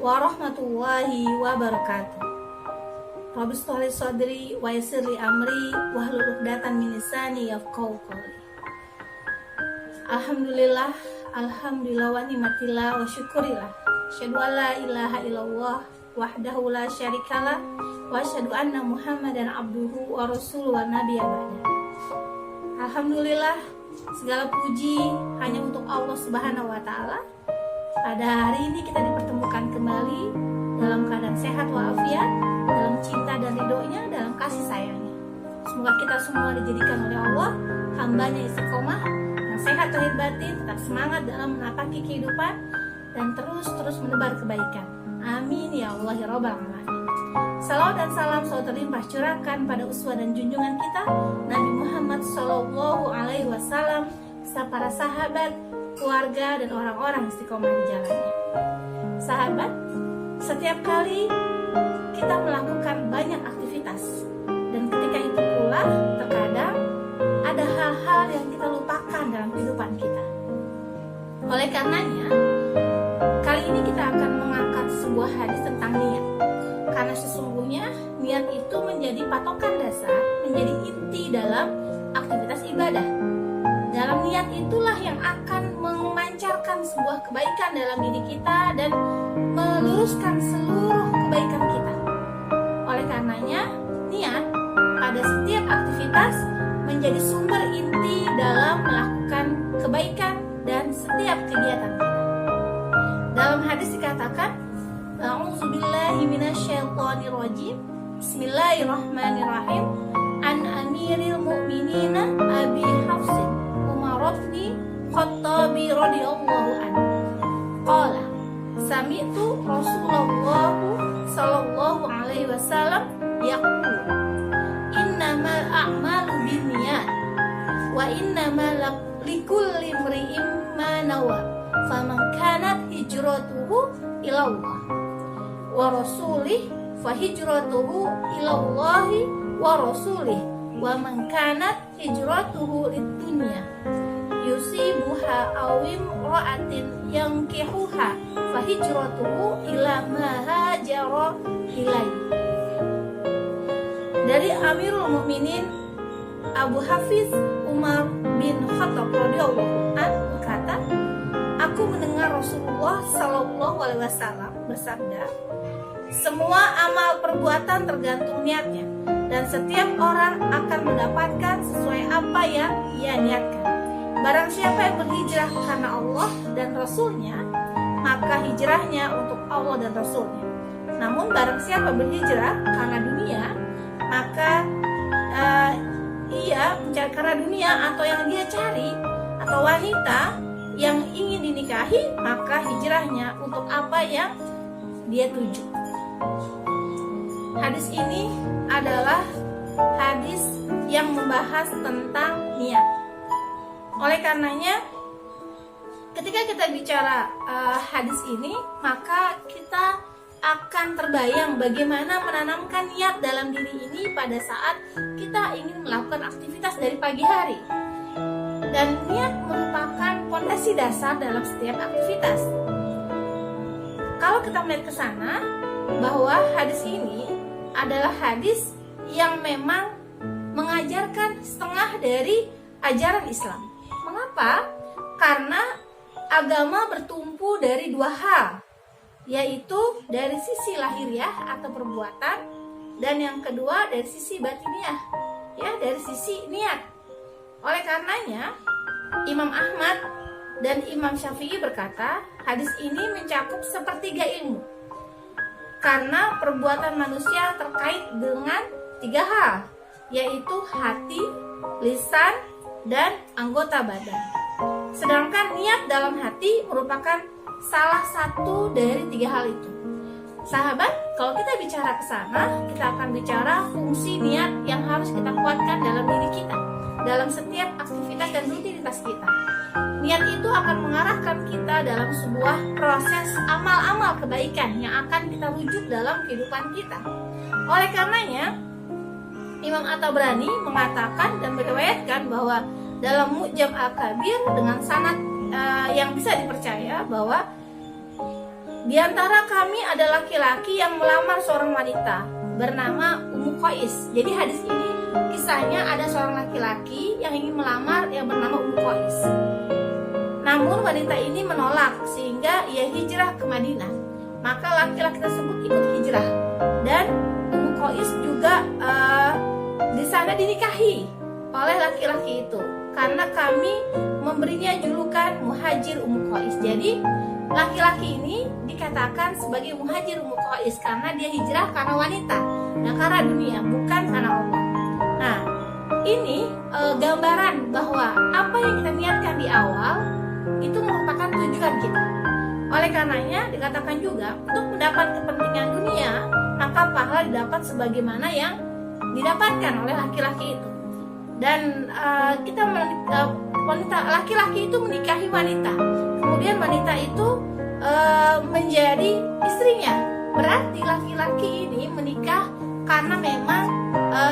warahmatullahi wabarakatuh. Rabbi sholli sadri wa yassir li amri wahlul 'uqdatam min lisani yafqahu qawli. Alhamdulillah wa ni'matillah wa syukurillah. Asyhadu an la ilaha illallah wahdahu la syarikalah wa asyhadu anna Muhammadan abduhu wa rasuluhu wa nabiyya ba'da. Alhamdulillah, segala puji hanya untuk Allah Subhanahu wa taala. Pada hari ini kita dipertemukan kembali dalam keadaan sehat walafiat, dalam cinta dan ridhonya, dalam kasih sayangnya. Semoga kita semua dijadikan oleh Allah hambanya istiqomah, yang sehat lahir batin, tetap semangat dalam menapaki kehidupan dan terus menebar kebaikan. Amin ya Allah ya Rabbal alamin. Salawat dan salam selalu terlimpah curahkan pada uswah dan junjungan kita Nabi Muhammad Sallallahu Alaihi Wasallam, serta para sahabat, keluarga dan orang-orang istiqomah di jalannya. Sahabat, setiap kali kita melakukan banyak aktivitas, dan ketika itu pula terkadang ada hal-hal yang kita lupakan dalam kehidupan kita. Oleh karenanya, kali ini kita akan mengangkat sebuah hadis tentang niat. Karena sesungguhnya niat itu menjadi patokan dasar, menjadi inti dalam aktivitas ibadah. Dalam niat itulah yang akan memancarkan sebuah kebaikan dalam diri kita dan meluruskan seluruh kebaikan kita. Oleh karenanya, niat pada setiap aktivitas menjadi sumber inti dalam melakukan kebaikan dan setiap kegiatan kita. Dalam hadis dikatakan, A'udzubillahi minasyaitonirrajim. Bismillahirrahmanirrahim. An Amiril Mu'minina Abi Hafsin Umar bin Khattab radhiyallahu anhu. Qala sami'tu Rasulullah sallallahu alaihi wasallam yaqul innamal a'malu binniyat wa innamal likulli imri'in ma nawa faman kanat hijratuhu ila Allah wa rasulih fa hijratuhu ila Allahi wa rasulih wa man kanat hijratuhu lid-dunya yusibuha aw imra'atin yankihuha fa hijratuhu ila ma hajara ilaihi. Dari Amirul Mukminin Abu Hafiz Umar bin Khattab radhiyallahu anhu berkata, aku mendengar Rasulullah sallallahu alaihi wasallam bersabda, semua amal perbuatan tergantung niatnya, dan setiap orang akan mendapatkan sesuai apa yang ia niatkan. Barang siapa yang berhijrah karena Allah dan Rasulnya, maka hijrahnya untuk Allah dan Rasulnya. Namun barang siapa berhijrah karena dunia, maka ia mencari karena dunia atau yang dia cari, atau wanita yang ingin dinikahi, maka hijrahnya untuk apa yang dia tuju. Hadis ini adalah hadis yang membahas tentang niat. Oleh karenanya, ketika kita bicara hadis ini, maka kita akan terbayang bagaimana menanamkan niat dalam diri ini pada saat kita ingin melakukan aktivitas dari pagi hari. Dan niat merupakan fondasi dasar dalam setiap aktivitas. Kalau kita melihat ke sana, bahwa hadis ini adalah hadis yang memang mengajarkan setengah dari ajaran Islam. Mengapa? Karena agama bertumpu dari dua hal, yaitu dari sisi lahiriah atau perbuatan, dan yang kedua dari sisi batiniah, ya, dari sisi niat. Oleh karenanya, Imam Ahmad dan Imam Syafi'i berkata, hadis ini mencakup sepertiga ilmu. Karena perbuatan manusia terkait dengan tiga hal, yaitu hati, lisan, dan anggota badan. Sedangkan niat dalam hati merupakan salah satu dari tiga hal itu. Sahabat, kalau kita bicara ke sana, kita akan bicara fungsi niat yang harus kita kuatkan dalam diri kita, dalam setiap aktivitas dan rutinitas kita. Niat itu akan mengarahkan kita dalam sebuah proses amal-amal kebaikan yang akan kita rujuk dalam kehidupan kita. Oleh karenanya, Imam At-Tabrani mengatakan dan meriwayatkan bahwa dalam Mu'jam Al-Kabir dengan sanad yang bisa dipercaya bahwa Di antara kami ada laki-laki yang melamar seorang wanita bernama Ummu Qais. Jadi hadis ini kisahnya ada seorang laki-laki yang ingin melamar yang bernama Ummu Qais. Namun wanita ini menolak sehingga ia hijrah ke Madinah. Maka laki-laki tersebut ikut hijrah dan Ummu Qais juga di sana dinikahi oleh laki-laki itu karena kami memberinya julukan Muhajir Ummu Qais. Jadi laki-laki ini dikatakan sebagai Muhajir Ummu Qais karena dia hijrah karena wanita dan karena dunia, bukan karena Allah. Nah, ini gambaran bahwa apa yang kita niatkan di awal itu merupakan tujuan kita. Oleh karenanya dikatakan juga untuk mendapat kepentingan dunia, maka pahala didapat sebagaimana yang didapatkan oleh laki-laki itu. Dan kita wanita, laki-laki itu menikahi wanita, kemudian wanita itu menjadi istrinya. Berarti laki-laki ini menikah karena memang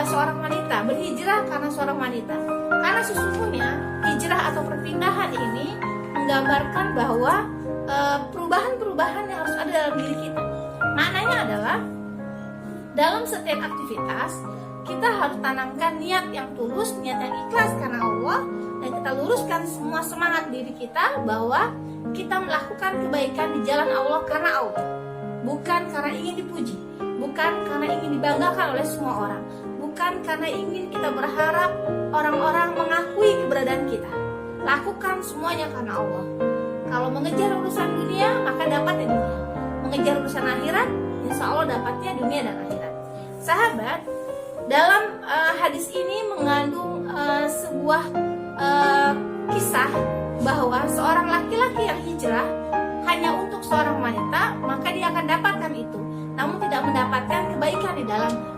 seorang wanita, berhijrah karena seorang wanita. Karena sesungguhnya hijrah atau perpindahan ini menggambarkan bahwa perubahan-perubahan yang harus ada dalam diri kita. Maknanya adalah dalam setiap aktivitas kita harus tanamkan niat yang tulus, niat yang ikhlas karena Allah, dan kita luruskan semua semangat diri kita bahwa kita melakukan kebaikan di jalan Allah karena Allah, bukan karena ingin dipuji, bukan karena ingin dibanggakan oleh semua orang, bukan karena ingin kita berharap orang-orang mengakui keberadaan kita. Lakukan semuanya karena Allah. Kalau mengejar urusan dunia, maka dapatnya dunia. Mengejar urusan akhirat, insya Allah dapatnya dunia dan akhirat. Sahabat, dalam hadis ini mengandung sebuah kisah bahwa seorang laki-laki yang hijrah hanya untuk seorang wanita, maka dia akan dapatkan itu, namun tidak mendapatkan kebaikan di dalamnya.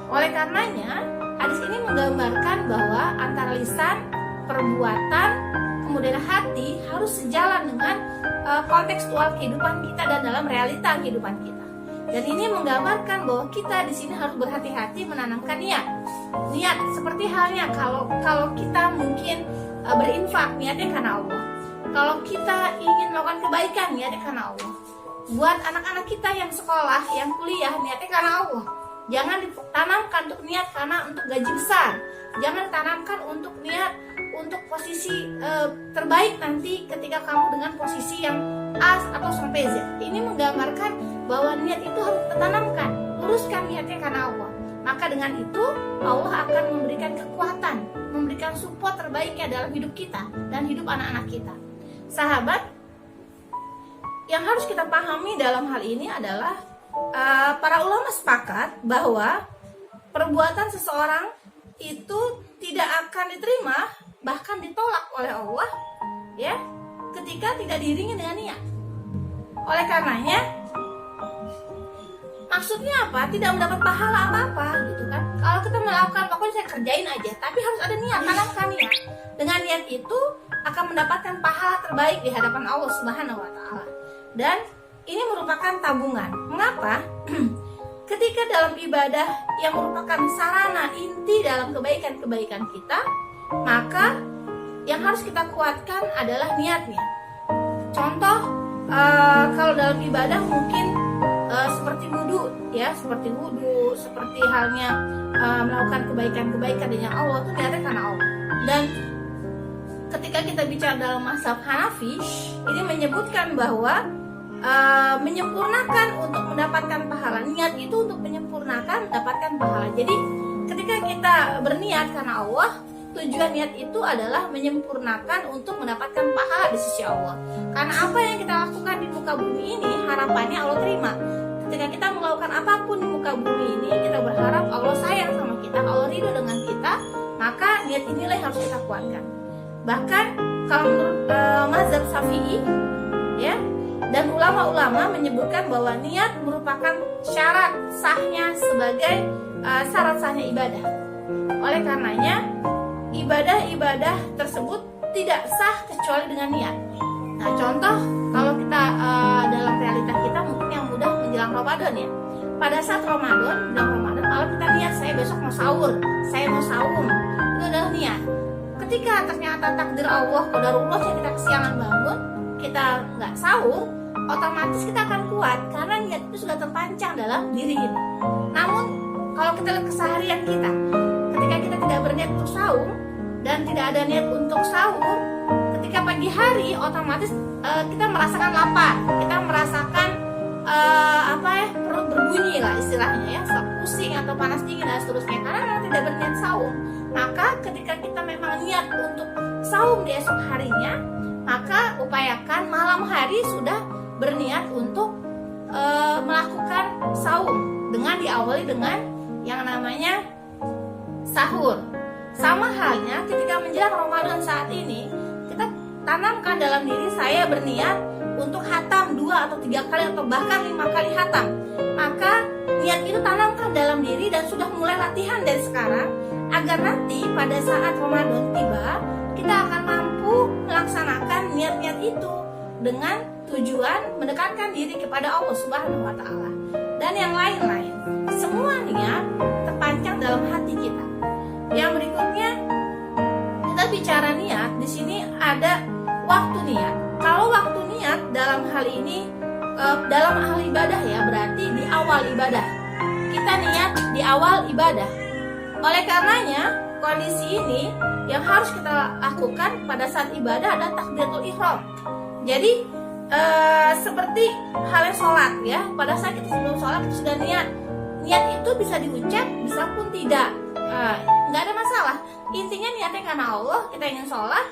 Oleh karenanya, hadis ini menggambarkan bahwa antara lisan, perbuatan, kemudian hati harus sejalan dengan kontekstual kehidupan kita dan dalam realita kehidupan kita. Dan ini menggambarkan bahwa kita di sini harus berhati-hati menanamkan niat. Niat seperti halnya kalau kita mungkin berinfak, niatnya karena Allah. Kalau kita ingin melakukan kebaikan, niatnya karena Allah. Buat anak-anak kita yang sekolah, yang kuliah, niatnya karena Allah. Jangan ditanamkan untuk niat karena untuk gaji besar. Jangan ditanamkan untuk niat untuk posisi terbaik nanti ketika kamu dengan posisi yang A atau sampai Z. Ini menggambarkan bahwa niat itu harus ditanamkan. Luruskan niatnya karena Allah. Maka dengan itu Allah akan memberikan kekuatan, memberikan support terbaiknya dalam hidup kita dan hidup anak-anak kita. Sahabat, yang harus kita pahami dalam hal ini adalah para ulama sepakat bahwa perbuatan seseorang itu tidak akan diterima, bahkan ditolak oleh Allah, ya, ketika tidak diiringi dengan niat. Oleh karenanya, maksudnya apa? Tidak mendapat pahala apa-apa, gitu kan? Kalau kita melakukan, pokoknya saya kerjain aja, tapi harus ada niat, tanamkan niat. Dengan niat itu akan mendapatkan pahala terbaik di hadapan Allah Subhanahu wa Ta'ala. Dan ini merupakan tabungan. Mengapa? Ketika dalam ibadah yang merupakan sarana inti dalam kebaikan-kebaikan kita, maka yang harus kita kuatkan adalah niatnya. Contoh, kalau dalam ibadah mungkin seperti wudhu, ya, seperti halnya melakukan kebaikan-kebaikan dengan Allah, itu niatnya karena Allah. Dan ketika kita bicara dalam mazhab Hanafi, ini menyebutkan bahwa menyempurnakan untuk mendapatkan pahala. Niat itu untuk menyempurnakan mendapatkan pahala. Jadi ketika kita berniat karena Allah, tujuan niat itu adalah menyempurnakan untuk mendapatkan pahala di sisi Allah. Karena apa yang kita lakukan di muka bumi ini harapannya Allah terima. Ketika kita melakukan apapun di muka bumi ini, kita berharap Allah sayang sama kita, Allah ridho dengan kita, maka niat inilah yang harus kita kuatkan. Bahkan kalau menurut mazhab Syafi'i, ya, dan ulama-ulama menyebutkan bahwa niat merupakan syarat sahnya sebagai syarat sahnya ibadah. Oleh karenanya, ibadah-ibadah tersebut tidak sah kecuali dengan niat. Nah, contoh kalau kita dalam realita kita mungkin yang mudah menjelang Ramadan, ya. Pada saat Ramadan, kalau kita niat saya besok mau sahur, saya mau saum, itu adalah niat. Ketika ternyata takdir Allah, qadarullah, kita kesiangan bangun, kita nggak sahur, otomatis kita akan kuat karena niat itu sudah terpancang dalam diri kita. Namun kalau kita lihat keseharian kita, ketika kita tidak berniat untuk saum dan tidak ada niat untuk sahur, ketika pagi hari otomatis kita merasakan lapar, kita merasakan perut berbunyi lah istilahnya ya, pusing atau panas dingin dan seterusnya karena memang tidak berniat saum. Maka ketika kita memang niat untuk saum di esok harinya, maka upayakan malam hari sudah berniat untuk melakukan saum dengan diawali dengan yang namanya sahur. Sama halnya ketika menjelang Ramadan saat ini, kita tanamkan dalam diri saya berniat untuk hatam 2 atau 3 kali atau bahkan 5 kali hatam. Maka niat itu tanamkan dalam diri dan sudah mulai latihan dari sekarang, agar nanti pada saat Ramadan tiba kita akan mampu melaksanakan niat-niat itu dengan tujuan mendekatkan diri kepada Allah Subhanahu wa Ta'ala dan yang lain-lain. Semua niat terpancang dalam hati kita. Yang berikutnya, kita bicara niat, di sini ada waktu niat. Kalau waktu niat dalam hal ini dalam hal ibadah ya, berarti di awal ibadah. Kita niat di awal ibadah. Oleh karenanya, kondisi ini yang harus kita lakukan pada saat ibadah adalah takbiratul ihram. Jadi seperti halnya sholat ya, pada saat kita sebelum sholat kita sudah niat. Niat itu bisa diucap, bisa pun tidak. Nggak ada masalah. Intinya niatnya karena Allah, kita ingin sholat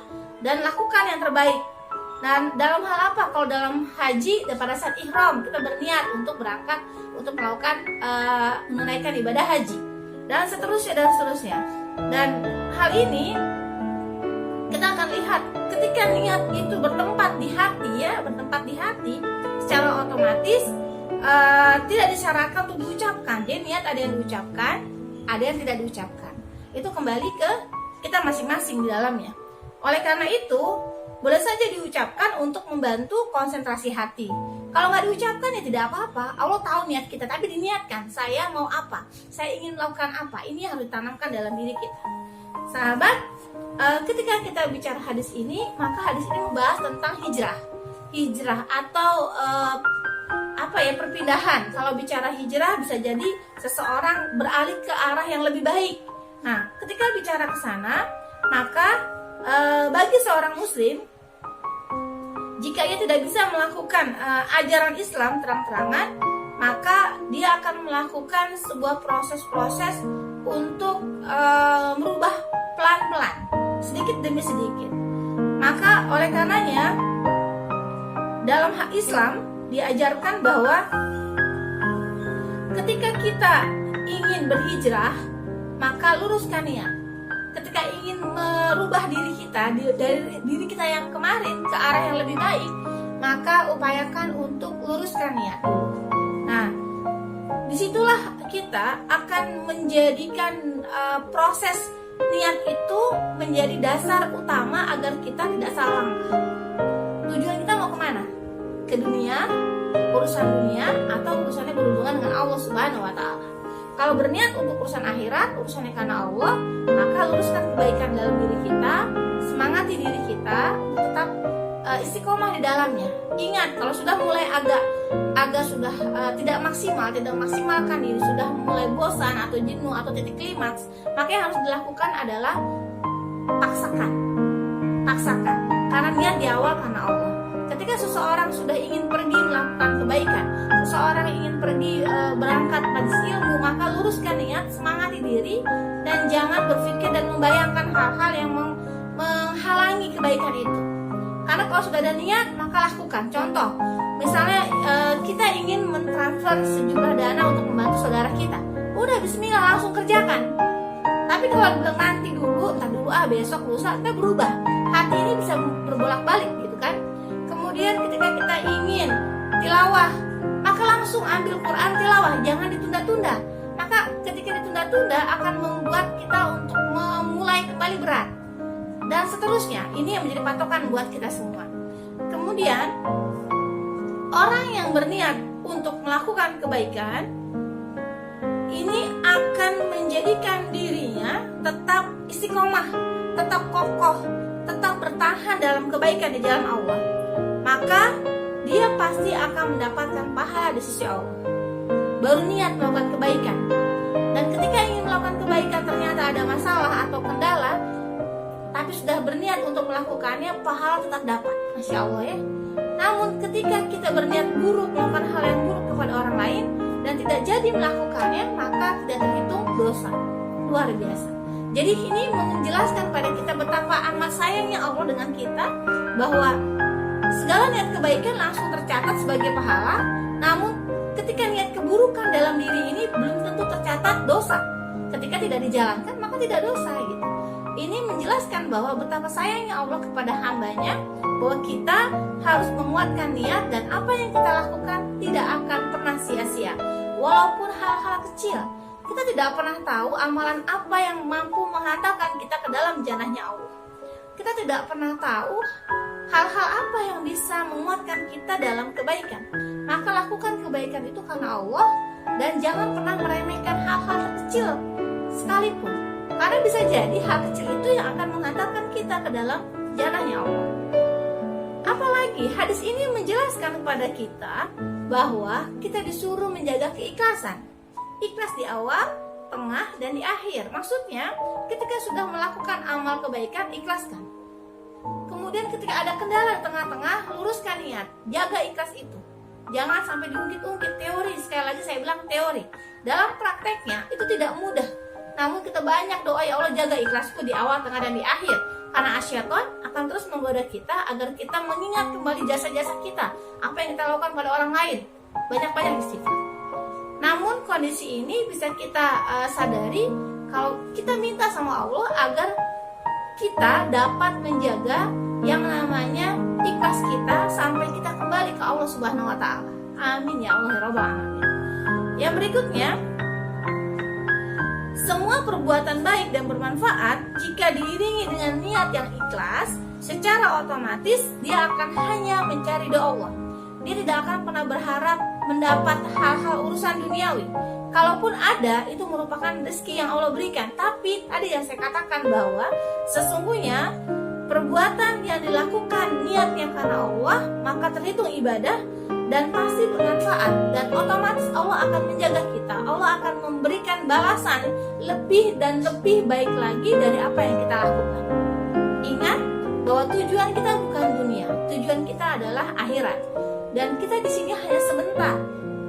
dan lakukan yang terbaik. Dan dalam hal apa? Kalau dalam haji dan pada saat ihram kita berniat untuk berangkat untuk melakukan menunaikan ibadah haji dan seterusnya. Dan hal ini kita akan lihat ketika niat itu bertempat di hati, secara otomatis tidak disyaratkan untuk diucapkan. Jadi niat ada yang diucapkan, ada yang tidak diucapkan. Itu kembali ke kita masing-masing di dalamnya. Oleh karena itu, boleh saja diucapkan untuk membantu konsentrasi hati. Kalau nggak diucapkan ya tidak apa-apa. Allah tahu niat kita, tapi diniatkan. Saya mau apa? Saya ingin melakukan apa? Ini harus ditanamkan dalam diri kita. Sahabat, ketika kita bicara hadis ini, maka hadis ini membahas tentang hijrah atau perpindahan. Kalau bicara hijrah bisa jadi seseorang beralih ke arah yang lebih baik. Nah, ketika bicara ke sana, maka bagi seorang muslim, jika ia tidak bisa melakukan ajaran Islam terang-terangan, maka dia akan melakukan sebuah proses-proses untuk merubah pelan-pelan, sedikit demi sedikit. Maka oleh karenanya dalam hak Islam diajarkan bahwa ketika kita ingin berhijrah, maka luruskan niat. Ketika ingin merubah diri kita dari diri kita yang kemarin ke arah yang lebih baik, maka upayakan untuk luruskan niat dulu. Nah, disitulah kita akan menjadikan proses niat itu menjadi dasar utama agar kita tidak salah langkah. Tujuan kita mau kemana? Ke dunia, urusan dunia, atau urusannya berhubungan dengan Allah Subhanahu wa Ta'ala. Kalau berniat untuk urusan akhirat, urusannya karena Allah, maka luruskan kebaikan dalam diri kita, semangati diri kita untuk tetap istiqomah di dalamnya. Ingat, kalau sudah mulai agak sudah tidak maksimalkan diri, sudah mulai bosan atau jenuh atau titik klimaks, maka yang harus dilakukan adalah paksakan. Karena niat di awal karena Allah. Ketika seseorang sudah ingin pergi melakukan kebaikan, seseorang ingin pergi berangkat majelis ilmu, maka luruskan niat, semangati diri, dan jangan berpikir dan membayangkan hal-hal yang menghalangi kebaikan itu. Karena kalau sudah ada niat, maka lakukan. Contoh, misalnya kita ingin mentransfer sejumlah dana untuk membantu saudara kita, udah bismillah langsung kerjakan. Tapi kalau bilang nanti dulu, besok, lusa, kita berubah. Hati ini bisa berbolak-balik gitu kan. Kemudian ketika kita ingin tilawah, maka langsung ambil Quran tilawah, jangan ditunda-tunda. Maka ketika ditunda-tunda akan membuat kita untuk memulai kembali berat. Dan seterusnya, ini yang menjadi patokan buat kita semua. Kemudian, orang yang berniat untuk melakukan kebaikan, ini akan menjadikan dirinya tetap istiqomah, tetap kokoh, tetap bertahan dalam kebaikan di jalan Allah. Maka dia pasti akan mendapatkan pahala di sisi Allah. Baru niat melakukan kebaikan. Dan ketika ingin melakukan kebaikan ternyata ada masalah atau kendala, tapi sudah berniat untuk melakukannya, pahala tetap dapat. Masya Allah ya. Namun ketika kita berniat buruk, melakukan hal yang buruk kepada orang lain dan tidak jadi melakukannya, maka tidak terhitung dosa. Luar biasa. Jadi ini menjelaskan pada kita betapa amat sayangnya Allah dengan kita, bahwa segala niat kebaikan langsung tercatat sebagai pahala. Namun ketika niat keburukan dalam diri ini belum tentu tercatat dosa. Ketika tidak dijalankan maka tidak dosa gitu. Ini menjelaskan bahwa betapa sayangnya Allah kepada hambanya, bahwa kita harus menguatkan niat dan apa yang kita lakukan tidak akan pernah sia-sia. Walaupun hal-hal kecil, kita tidak pernah tahu amalan apa yang mampu menghantarkan kita ke dalam jannahnya Allah. Kita tidak pernah tahu hal-hal apa yang bisa menguatkan kita dalam kebaikan. Maka lakukan kebaikan itu karena Allah, dan jangan pernah meremehkan hal-hal kecil sekalipun. Karena bisa jadi hal kecil itu yang akan mengantarkan kita ke dalam jannahnya Allah. Apalagi hadis ini menjelaskan kepada kita bahwa kita disuruh menjaga keikhlasan. Ikhlas di awal, tengah, dan di akhir. Maksudnya ketika sudah melakukan amal kebaikan, ikhlaskan. Kemudian ketika ada kendala di tengah-tengah, luruskan niat, jaga ikhlas itu. Jangan sampai diungkit-ungkit teori. Sekali lagi saya bilang teori. Dalam prakteknya itu tidak mudah. Namun kita banyak doa, ya Allah jaga ikhlasku di awal, tengah, dan di akhir. Karena asyaiton akan terus menggoda kita agar kita mengingat kembali jasa-jasa kita, apa yang kita lakukan pada orang lain. Banyak-banyak istighfar. Namun kondisi ini bisa kita sadari kalau kita minta sama Allah agar kita dapat menjaga yang namanya ikhlas kita sampai kita kembali ke Allah Subhanahu wa taala. Amin ya Allah ya Rabbal alamin. Yang berikutnya, semua perbuatan baik dan bermanfaat jika diiringi dengan niat yang ikhlas, secara otomatis dia akan hanya mencari ridha Allah. Dia tidak akan pernah berharap mendapat hal-hal urusan duniawi. Kalaupun ada, itu merupakan rezeki yang Allah berikan. Tapi ada yang saya katakan bahwa sesungguhnya perbuatan yang dilakukan niatnya karena Allah, maka terhitung ibadah dan pasti bermanfaat, dan otomatis Allah akan menjaga kita. Allah akan memberikan balasan lebih dan lebih baik lagi dari apa yang kita lakukan. Ingat bahwa tujuan kita bukan dunia, tujuan kita adalah akhirat. Dan kita di sini hanya sebentar.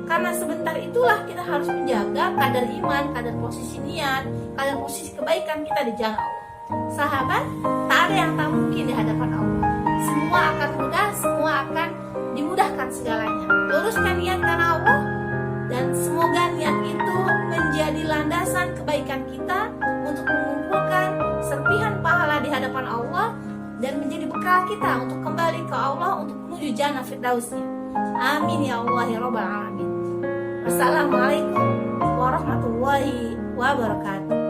Karena sebentar itulah kita harus menjaga kadar iman, kadar posisi niat, kadar posisi kebaikan kita di jalan Allah. Sahabat, tak ada yang tak mungkin di hadapan Allah. Semua akan mudah, semua akan dimudahkan segalanya. Luruskan niat karena Allah, dan semoga niat itu menjadi landasan kebaikan kita untuk mengumpulkan serpihan pahala di hadapan Allah, dan menjadi bekal kita untuk kembali ke Allah untuk menuju jannah firdausnya. Amin ya Allah ya Rabbal alamin. Wassalamualaikum warahmatullahi wabarakatuh.